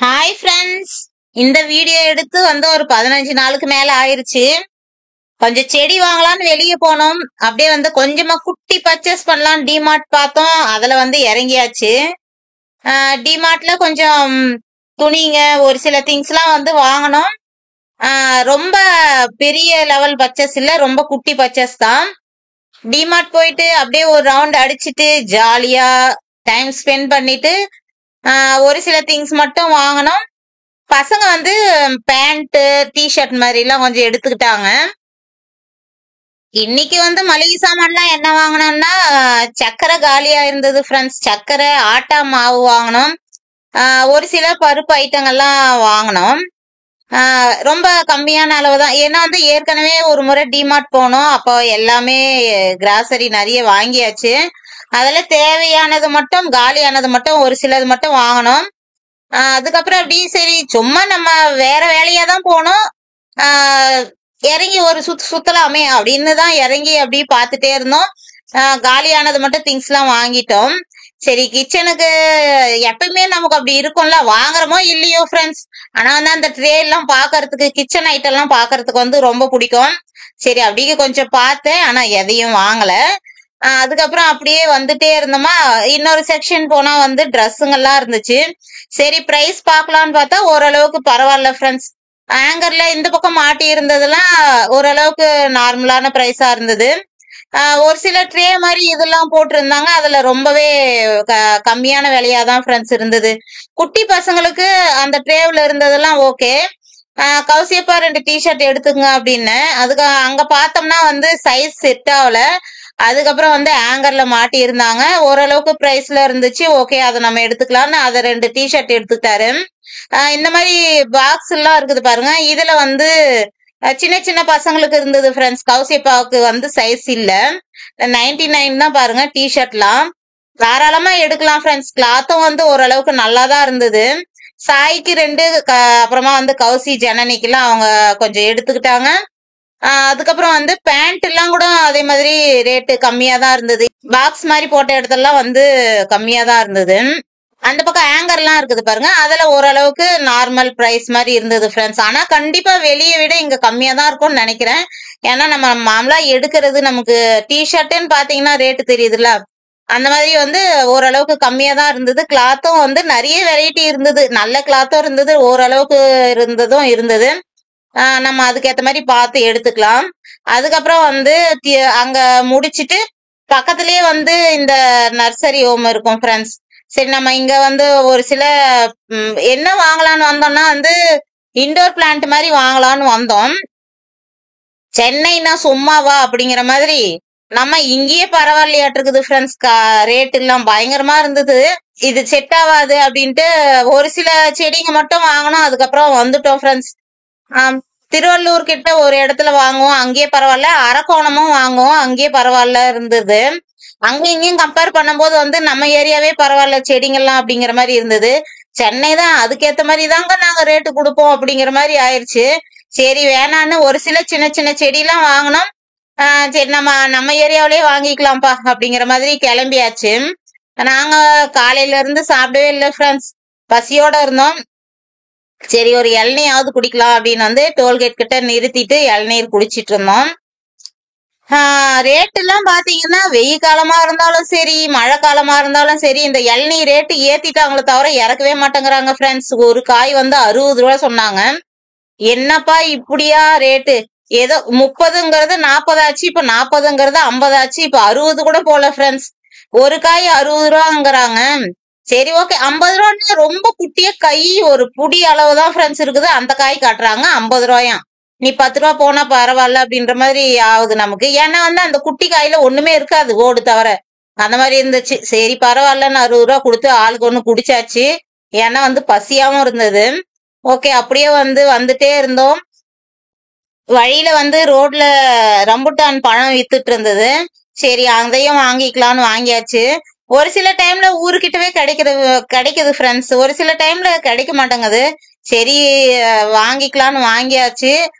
Hi friends. இந்த video எடுத்து ஒரு 15 நாளுக்கு மேல ஆயிருச்சு. கொஞ்சம் செடி வாங்கலாம்னு வெளியே போனோம். அப்படியே கொஞ்சமா குட்டி பர்ச்சேஸ் பண்ணலாம் டிமார்ட் பார்த்தோம். அதுல இறங்கியாச்சு. டிமார்ட்ல கொஞ்சம் துணிங்க ஒரு சில திங்ஸ் எல்லாம் வாங்கணும். ரொம்ப பெரிய லெவல் பர்ச்சேஸ் இல்ல, ரொம்ப குட்டி பர்ச்சேஸ் தான். டிமார்ட் போயிட்டு அப்படியே ஒரு ரவுண்ட் அடிச்சிட்டு ஜாலியா டைம் ஸ்பெண்ட் பண்ணிட்டு ஒரு சில திங்ஸ் மட்டும் வாங்கணும். பசங்க பேண்ட் டிஷர்ட் மாதிரி எல்லாம் கொஞ்சம் எடுத்துக்கிட்டாங்க. இன்னைக்கு மளிகை சாமான்லாம் என்ன வாங்கணும்னா சக்கரை காலியா இருந்தது ஃப்ரெண்ட்ஸ். சக்கரை, ஆட்டா மாவு வாங்கணும். ஒரு சில பருப்பு ஐட்டங்கள்லாம் வாங்கணும். ரொம்ப கம்மியான அளவு தான். ஏன்னா ஏற்கனவே ஒரு முறை டிமார்ட் போனோம். அப்போ எல்லாமே கிராசரி நிறைய வாங்கியாச்சு. அதுல தேவையானது மட்டும், காலியானது மட்டும், ஒரு சிலது மட்டும் வாங்கணும். அதுக்கப்புறம் அப்படி சரி சும்மா நம்ம வேற வேலையா தான் போனோம். இறங்கி ஒரு சுத்தலாமே அப்படின்னு தான் இறங்கி அப்படி பார்த்துட்டே இருந்தோம். காலியானது மட்டும் திங்ஸ் எல்லாம் வாங்கிட்டோம். சரி, கிச்சனுக்கு எப்பயுமே நமக்கு அப்படி இருக்கும்ல, வாங்குறோமோ இல்லையோ ஃப்ரெண்ட்ஸ். ஆனா அந்த ட்ரே எல்லாம் பாக்குறதுக்கு, கிச்சன் ஐட்டம் எல்லாம் பாக்குறதுக்கு ரொம்ப பிடிக்கும். சரி அப்படியே கொஞ்சம் பார்த்தேன், ஆனா எதையும் வாங்கல. அதுக்கப்புறம் அப்படியே வந்துட்டே இருந்தோமா, இன்னொரு செக்ஷன் போனா ட்ரெஸ்ஸுங்கெல்லாம் இருந்துச்சு. சரி பிரைஸ் பார்க்கலான்னு பார்த்தா ஓரளவுக்கு பரவாயில்ல ஃப்ரெண்ட்ஸ். ஆங்கர்ல இந்த பக்கம் மாட்டி இருந்ததெல்லாம் ஓரளவுக்கு நார்மலான பிரைஸா இருந்தது. ஒரு சில ட்ரே மாதிரி இதெல்லாம் போட்டிருந்தாங்க. அதுல ரொம்பவே கம்மியான விலையா தான் ஃப்ரெண்ட்ஸ் இருந்தது. குட்டி பசங்களுக்கு அந்த ட்ரேவ்ல இருந்ததெல்லாம் ஓகே. கௌசியப்பா 2 டிஷர்ட் எடுத்துங்க அப்படின்னு. அதுக்கு அங்க பார்த்தோம்னா சைஸ் செட் ஆகல. அதுக்கப்புறம் ஆங்கர்ல மாட்டி இருந்தாங்க. ஓரளவுக்கு பிரைஸ்ல இருந்துச்சு. ஓகே, அதை நம்ம எடுத்துக்கலாம்னு அதை 2 டிஷர்ட் எடுத்துக்கிட்டாரு. இந்த மாதிரி பாக்ஸ் எல்லாம் இருக்குது பாருங்க. இதுல சின்ன சின்ன பசங்களுக்கு இருந்தது ஃப்ரெண்ட்ஸ். கௌசியப்பாவுக்கு சைஸ் இல்ல. 99 தான் பாருங்க டிஷர்ட்லாம். தாராளமா எடுக்கலாம் ஃப்ரெண்ட்ஸ். கிளாத்தும் ஓரளவுக்கு நல்லா தான் இருந்தது. சாய்க்கு 2, அப்புறமா கௌசி ஜனனிக்கெல்லாம் அவங்க கொஞ்சம் எடுத்துக்கிட்டாங்க. அதுக்கப்புறம் பேண்ட் எல்லாம் கூட அதே மாதிரி ரேட்டு கம்மியா தான் இருந்தது. பாக்ஸ் மாதிரி போட்ட இடத்தெல்லாம் கம்மியா தான் இருந்தது. அந்த பக்கம் ஆங்கர் எல்லாம் இருக்குது பாருங்க. அதுல ஓரளவுக்கு நார்மல் பிரைஸ் மாதிரி இருந்தது ஃப்ரெண்ட்ஸ். ஆனா கண்டிப்பா வெளியே விட இங்க கம்மியா தான் இருக்கும்னு நினைக்கிறேன். ஏன்னா நம்ம மாமலா எடுக்கிறது நமக்கு டிஷர்ட்னு பாத்தீங்கன்னா ரேட்டு தெரியுதுல்ல. அந்த மாதிரி ஓரளவுக்கு கம்மியா தான் இருந்தது. கிளாத்தும் நிறைய வெரைட்டி இருந்தது. நல்ல கிளாத்தும் இருந்தது, ஓரளவுக்கு இருந்தது. நம்ம அதுக்கேத்த மாதிரி பார்த்து எடுத்துக்கலாம். அதுக்கப்புறம் அங்க முடிச்சிட்டு பக்கத்திலேயே இந்த நர்சரி ஹோம் இருக்கும் ஃப்ரெண்ட்ஸ். சரி நம்ம இங்க ஒரு சில என்ன வாங்கலாம்னு வந்தோம்னா இண்டோர் பிளான்ட் மாதிரி வாங்கலாம்னு வந்தோம். சென்னைனா சும்மாவா அப்படிங்கிற மாதிரி நம்ம இங்கேயே பரவாயில்லையாட்டு இருக்குது ஃப்ரெண்ட்ஸ். ரேட் எல்லாம் பயங்கரமா இருந்தது. இது செட் ஆகாது அப்படின்ட்டு ஒரு சில செடிங்க மட்டும் வாங்கணும். அதுக்கப்புறம் வந்துட்டோம் ஃப்ரெண்ட்ஸ். திருவள்ளூர் கிட்ட ஒரு இடத்துல வாங்குவோம், அங்கேயே பரவாயில்ல. அரக்கோணமும் வாங்குவோம், அங்கேயே பரவாயில்ல இருந்தது. அங்க இங்கேயும் கம்பேர் பண்ணும்போது நம்ம ஏரியாவே பரவாயில்ல செடிங்கெல்லாம் அப்படிங்கிற மாதிரி இருந்தது. சென்னை தான், அதுக்கேத்த மாதிரி தாங்க நாங்க ரேட்டு கொடுப்போம் அப்படிங்கிற மாதிரி ஆயிடுச்சு. சரி வேணான்னு ஒரு சில சின்ன சின்ன செடியெல்லாம் வாங்கினோம். சரி நம்ம ஏரியாவிலேயே வாங்கிக்கலாம்ப்பா அப்படிங்கிற மாதிரி கிளம்பியாச்சு. நாங்க காலையில இருந்து சாப்பிடவே இல்லை ஃப்ரெண்ட்ஸ். பசியோட இருந்தோம். சரி ஒரு இளநீயாவது குடிக்கலாம் அப்படின்னு டோல்கேட் கிட்ட நிறுத்திட்டு இளநீர் குடிச்சிட்டு இருந்தோம். ரேட் எல்லாம் பாத்தீங்கன்னா வெயில் காலமா இருந்தாலும் சரி, மழை காலமா இருந்தாலும் சரி, இந்த இளநீர் ரேட்டு ஏத்திட்டாங்களே தவிர இறக்கவே மாட்டேங்கிறாங்க ஃப்ரெண்ட்ஸ். ஒரு காய் 60 ரூபா சொன்னாங்க. என்னப்பா இப்படியா ரேட்டு? ஏதோ 30ங்கிறது 40 ஆச்சு, இப்ப 40ங்கிறது 50 ஆச்சு, இப்ப 60 கூட போல ஃப்ரெண்ட்ஸ். ஒரு காய் 60 ரூபாங்கிறாங்க. சரி ஓகே, 50 ரூபான்னு ரொம்ப குட்டிய கை ஒரு புடி அளவுதான் ஃப்ரெண்ட்ஸ் இருக்குது. அந்த காய் காட்டுறாங்க 50 ரூபாயாம். நீ 10 ரூபா போனா பரவாயில்ல அப்படின்ற மாதிரி ஆகுது நமக்கு. ஏன்னா அந்த குட்டி காயில ஒண்ணுமே இருக்காது, ஓடு தவிர. அந்த மாதிரி இருந்துச்சு. சரி பரவாயில்லன்னு 60 ரூபா கொடுத்து ஆளுக்கு ஒண்ணு குடிச்சாச்சு. ஏன்னா பசியாவும் இருந்தது. ஓகே, அப்படியே வந்துட்டே இருந்தோம். வழியில ரோட்ல ரம்புட்டான் பழம் வித்துட்டு இருந்தது. சரி அதையும் வாங்கிக்கலாம்னு வாங்கியாச்சு. ஒரு சில டைம்ல ஊருக்கிட்டவே கிடைக்குது ஃப்ரெண்ட்ஸ். ஒரு சில டைம்ல கிடைக்க மாட்டேங்குது. சரி வாங்கிக்கலாம்னு வாங்கியாச்சு.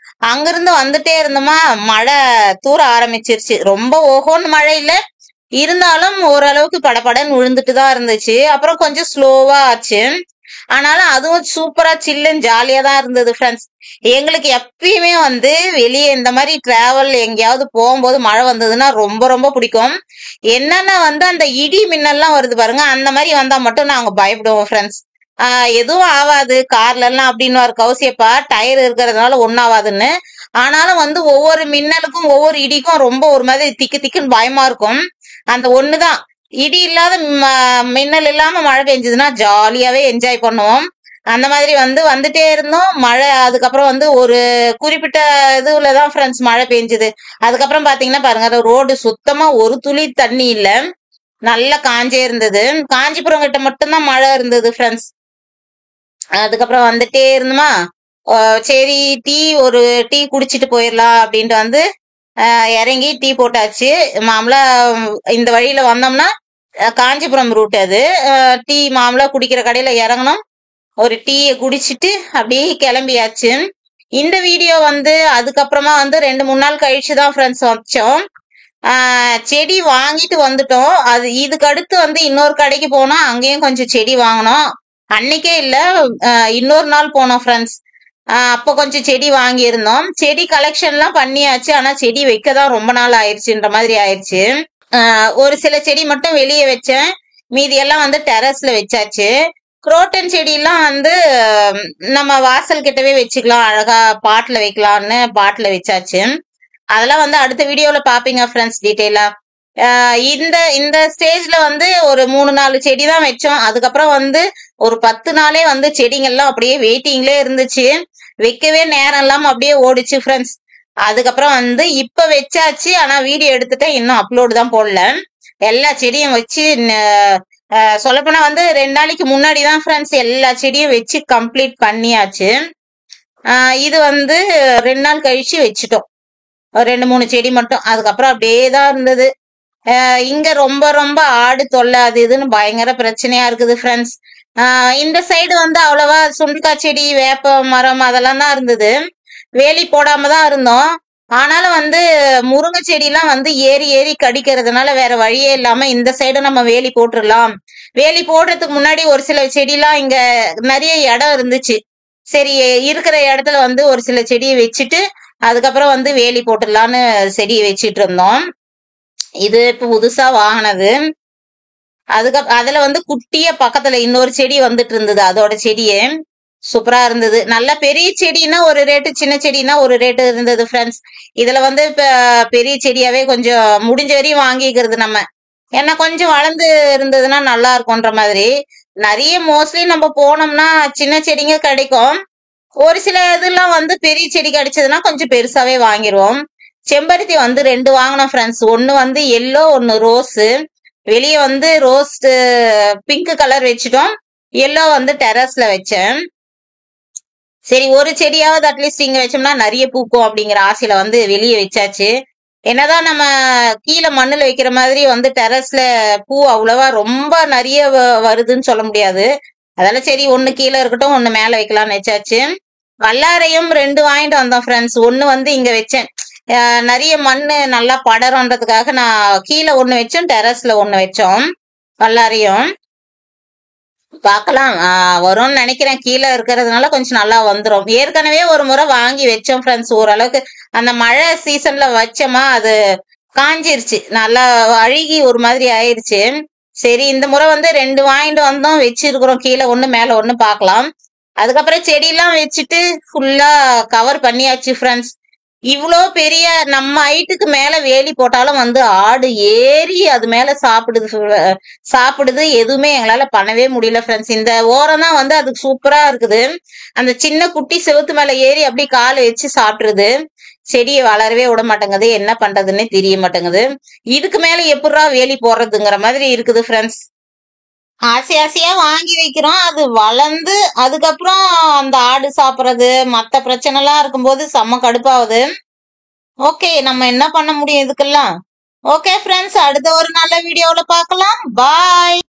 அங்கிருந்து வந்துட்டே இருந்தோமா, மழை தூர ஆரம்பிச்சிருச்சு. ரொம்ப ஓஹோன்னு மழை இல்ல, இருந்தாலும் ஓரளவுக்கு படபடன்னு விழுந்துட்டு தான் இருந்துச்சு. அப்புறம் கொஞ்சம் ஸ்லோவா ஆச்சு. ஆனாலும் அதுவும் சூப்பரா சில்லுன்னு ஜாலியா தான் இருந்தது ஃப்ரெண்ட்ஸ். எங்களுக்கு எப்பயுமே வந்து வெளியே இந்த மாதிரி டிராவல் எங்கேயாவது போகும்போது மழை வந்ததுன்னா ரொம்ப ரொம்ப பிடிக்கும். என்னன்னா வந்து அந்த இடி மின்னல்லாம் வருது பாருங்க, அந்த மாதிரி வந்தா மட்டும் நாங்க பயப்படுவோம் ஃப்ரெண்ட்ஸ். எதுவும் ஆவாது கார்ல எல்லாம் அப்படின்னு ஒரு கௌசியப்பா, டயர் இருக்கிறதுனால ஒன்னாவாதுன்னு. ஆனாலும் வந்து ஒவ்வொரு மின்னலுக்கும் ஒவ்வொரு இடிக்கும் ரொம்ப ஒரு மாதிரி திக்கு திக்குன்னு பயமா இருக்கும். அந்த ஒண்ணுதான், இடி இல்லாத மின்னல் இல்லாம மழை பெஞ்சதுன்னா ஜாலியாவே என்ஜாய் பண்ணுவோம். அந்த மாதிரி வந்து வந்துட்டே இருந்தோம் மழை. அதுக்கப்புறம் வந்து ஒரு குறிப்பிட்ட இதுலதான் ஃப்ரெண்ட்ஸ் மழை பெஞ்சுது. அதுக்கப்புறம் பாத்தீங்கன்னா பாருங்க, ரோடு சுத்தமா ஒரு துளி தண்ணி இல்ல, நல்லா காஞ்சே இருந்தது. காஞ்சிபுரம் கிட்ட மட்டும்தான் மழை இருந்தது ஃப்ரெண்ட்ஸ். அதுக்கப்புறம் வந்துட்டே இருந்தோமா, சரி ஒரு டீ குடிச்சிட்டு போயிடலாம் அப்படின்ட்டு வந்து இறங்கி டீ போட்டாச்சு. மாமலா இந்த வழியில வந்தோம்னா காஞ்சிபுரம் ரூட் அது. டீ மாமலா குடிக்கிற கடையில இறங்கணும், ஒரு டீயை குடிச்சிட்டு அப்படியே கிளம்பியாச்சு. இந்த வீடியோ வந்து அதுக்கப்புறமா வந்து 2-3 நாள் கழிச்சு தான் ஃப்ரெண்ட்ஸ் வச்சோம். செடி வாங்கிட்டு வந்துட்டோம். அது இதுக்கு அடுத்து வந்து இன்னொரு கடைக்கு போனோம், அங்கேயும் கொஞ்சம் செடி வாங்கினோம். அன்னைக்கே இல்ல, இன்னொரு நாள் போனோம் ஃப்ரெண்ட்ஸ். அப்போ கொஞ்சம் செடி வாங்கியிருந்தோம். செடி கலெக்ஷன்லாம் பண்ணியாச்சு, ஆனா செடி வைக்க தான் ரொம்ப நாள் ஆயிடுச்சுன்ற மாதிரி ஆயிடுச்சு. ஒரு சில செடி மட்டும் வெளியே வச்சேன், மீதி எல்லாம் வந்து டெரஸ்ல வச்சாச்சு. குரோட்டன் செடியெல்லாம் வந்து நம்ம வாசல் கிட்டவே வச்சுக்கலாம், அழகா பாட்ல வைக்கலாம்னு பாட்ல வச்சாச்சு. அதெல்லாம் வந்து அடுத்த வீடியோல பாப்பீங்க ஃப்ரெண்ட்ஸ் டீட்டெயிலா. இந்த இந்த ஸ்டேஜ்ல வந்து ஒரு 3-4 செடி தான் வச்சோம். அதுக்கப்புறம் வந்து ஒரு 10 நாளே வந்து செடிங்கெல்லாம் அப்படியே வெயிட்டிங்லே இருந்துச்சு, வைக்கவே நேரம் இல்லாம அப்படியே ஓடிச்சு ஃப்ரெண்ட்ஸ். அதுக்கப்புறம் வந்து இப்ப வச்சாச்சு, ஆனா வீடியோ எடுத்துட்டேன், இன்னும் அப்லோடு தான் போடல. எல்லா செடியும் வச்சு சொல்லப்போனா வந்து 2 நாளைக்கு முன்னாடி தான் ஃப்ரெண்ட்ஸ் எல்லா செடியும் வச்சு கம்ப்ளீட் பண்ணியாச்சு. இது வந்து 2 நாள் கழிச்சு வச்சுட்டோம், 2-3 செடி மட்டும். அதுக்கப்புறம் அப்படியே தான் இருந்தது. இங்க ரொம்ப ரொம்ப ஆடு தொல்லை அது இதுன்னு பயங்கர பிரச்சனையா இருக்குது ஃப்ரெண்ட்ஸ். இந்த சைடு வந்து அவ்வளவா சுண்டிக்காய் செடி, வேப்ப மரம் அதெல்லாம் தான் இருந்தது, வேலி போடாம தான் இருந்தோம். ஆனாலும் வந்து முருங்கை செடிலாம் வந்து ஏறி ஏறி கடிக்கிறதுனால வேற வழியே இல்லாம இந்த சைடு நம்ம வேலி போட்டுடலாம். வேலி போடுறதுக்கு முன்னாடி ஒரு சில செடிலாம் இங்க நிறைய இடம் இருந்துச்சு, சரி இருக்கிற இடத்துல வந்து ஒரு சில செடியை வச்சுட்டு அதுக்கப்புறம் வந்து வேலி போட்டுடலான்னு செடியை வச்சிட்டு இருந்தோம். இது இப்ப புதுசா வாங்கினது. அதுல வந்து குட்டிய பக்கத்துல இன்னொரு செடி வந்துட்டு இருந்தது, அதோட செடியே சூப்பரா இருந்தது. நல்ல பெரிய செடினா ஒரு ரேட்டு, சின்ன செடினா ஒரு ரேட்டு இருந்தது ஃப்ரெண்ட்ஸ். இதுல வந்து இப்ப பெரிய செடியாவே கொஞ்சம் முடிஞ்ச வரையும் வாங்கிக்கிறது நம்ம, ஏன்னா கொஞ்சம் வளர்ந்து இருந்ததுன்னா நல்லா இருக்கும்ன்ற மாதிரி. நிறைய மோஸ்ட்லி நம்ம போனோம்னா சின்ன செடிங்க கிடைக்கும். ஒரு சில இதெல்லாம் வந்து பெரிய செடி கிடைச்சதுன்னா கொஞ்சம் பெருசாவே வாங்கிடுவோம். செம்பருத்தி வந்து 2 வாங்கினோம் ஃப்ரெண்ட்ஸ். ஒன்னு வந்து எல்லோ, ஒன்னு ரோஸ். வெளியே வந்து ரோஸ் பிங்க் கலர் வச்சுட்டோம், எல்லோ வந்து டெரஸ்ல வச்சேன். சரி ஒரு செடியாவது அட்லீஸ்ட் இங்க வச்சோம்னா நிறைய பூக்கும் அப்படிங்கிற ஆசையில வந்து வெளியே வச்சாச்சு. என்னதான் நம்ம கீழே மண்ணுல வைக்கிற மாதிரி வந்து டெரஸ்ல பூ அவ்வளவா ரொம்ப நிறைய வருதுன்னு சொல்ல முடியாது. அதெல்லாம் சரி ஒண்ணு கீழே இருக்கட்டும், ஒண்ணு மேல வைக்கலாம்னு வச்சாச்சு. வல்லாரையும் 2 வாங்கிட்டு வந்தோம் ஃப்ரெண்ட்ஸ். ஒண்ணு வந்து இங்க வச்சேன், நிறைய மண்ணு நல்லா படறன்றதுக்காக நான் கீழே ஒண்ணு வச்சோம், டெரஸ்ல ஒண்ணு வச்சோம். வல்லாரையும் பார்க்கலாம், வரும்னு நினைக்கிறேன். கீழே இருக்கிறதுனால கொஞ்சம் நல்லா வந்துடும். ஏற்கனவே ஒரு முறை வாங்கி வச்சோம் ஃப்ரெண்ட்ஸ், ஓரளவுக்கு அந்த மழை சீசன்ல வச்சோமா அது காஞ்சிருச்சு, நல்லா அழுகி ஒரு மாதிரி ஆயிடுச்சு. சரி இந்த முறை வந்து 2 வாங்கிட்டு வந்தோம், வச்சிருக்கிறோம், கீழே ஒண்ணு மேல ஒண்ணு பார்க்கலாம். அதுக்கப்புறம் செடியெல்லாம் வச்சுட்டு ஃபுல்லா கவர் பண்ணியாச்சு ஃப்ரெண்ட்ஸ். இவ்வளோ பெரிய நம்ம ஹைட்டுக்கு மேல வேலி போட்டாலும் வந்து ஆடு ஏறி அது மேல சாப்பிடுது. எதுவுமே எங்களால பண்ணவே முடியல ஃப்ரெண்ட்ஸ். இந்த ஓரம் தான் வந்து அதுக்கு சூப்பரா இருக்குது, அந்த சின்ன குட்டி செவுத்து மேல ஏறி அப்படியே காலை வச்சு சாப்பிடுறது. செடியை வளரவே விட மாட்டேங்குது, என்ன பண்றதுன்னே தெரிய மாட்டேங்குது. இதுக்கு மேல எப்படா வேலி போடுறதுங்கிற மாதிரி இருக்குது ஃப்ரெண்ட்ஸ். ஆசை ஆசையா வாங்கி வைக்கிறோம், அது வளர்ந்து அதுக்கப்புறம் அந்த ஆடு சாப்பிடுறது மத்த பிரச்சனை எல்லாம் இருக்கும்போது செம்ம கடுப்பாகுது. ஓகே, நம்ம என்ன பண்ண முடியும் இதுக்கெல்லாம். ஓகே ஃப்ரெண்ட்ஸ், அடுத்த ஒரு நல்ல வீடியோல பார்க்கலாம். பாய்.